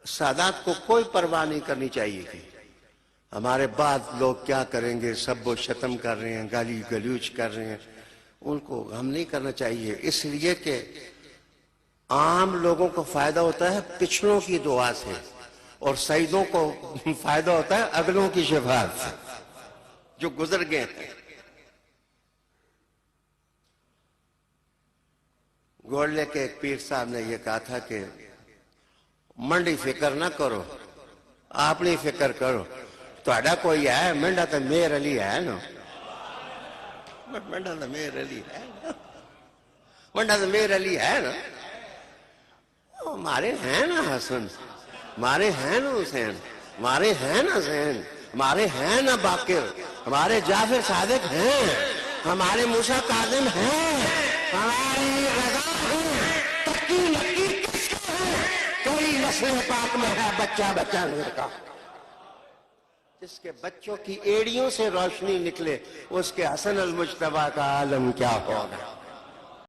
سادات کو کوئی پرواہ نہیں کرنی چاہیے کہ ہمارے بعد لوگ کیا کریں گے، سب و شتم کر رہے ہیں، گالی گلوچ کر رہے ہیں، ان کو ہم نہیں کرنا چاہیے، اس لیے کہ عام لوگوں کو فائدہ ہوتا ہے پچھڑوں کی دعا سے، اور سعیدوں کو فائدہ ہوتا ہے اگلوں کی شفاعت سے جو گزر گئے ہیں۔ گولڈے کے ایک پیر صاحب نے یہ کہا تھا کہ منڈی فکر نہ کرو، اپنی فکر کرو، تہاڈا کوئی ہے منڈا تو میر علی ہے نا، منڈا تو میر علی ہے نا، منڈا تو میر علی ہے نا، ہمارے ہیں نا حسن، ہمارے ہیں نا حسین، ہمارے ہیں نا زین، ہمارے ہیں نا باقر، ہمارے جعفر صادق ہیں، ہمارے موسیٰ کاظم ہیں، ہماری رضا ہیں، تکی لکی کس کا ہے، کوئی نسل پاک میں ہے بچہ بچہ نور کا، جس کے بچوں کی ایڑیوں سے روشنی نکلے اس کے حسن المجتبیٰ کا عالم کیا ہوگا۔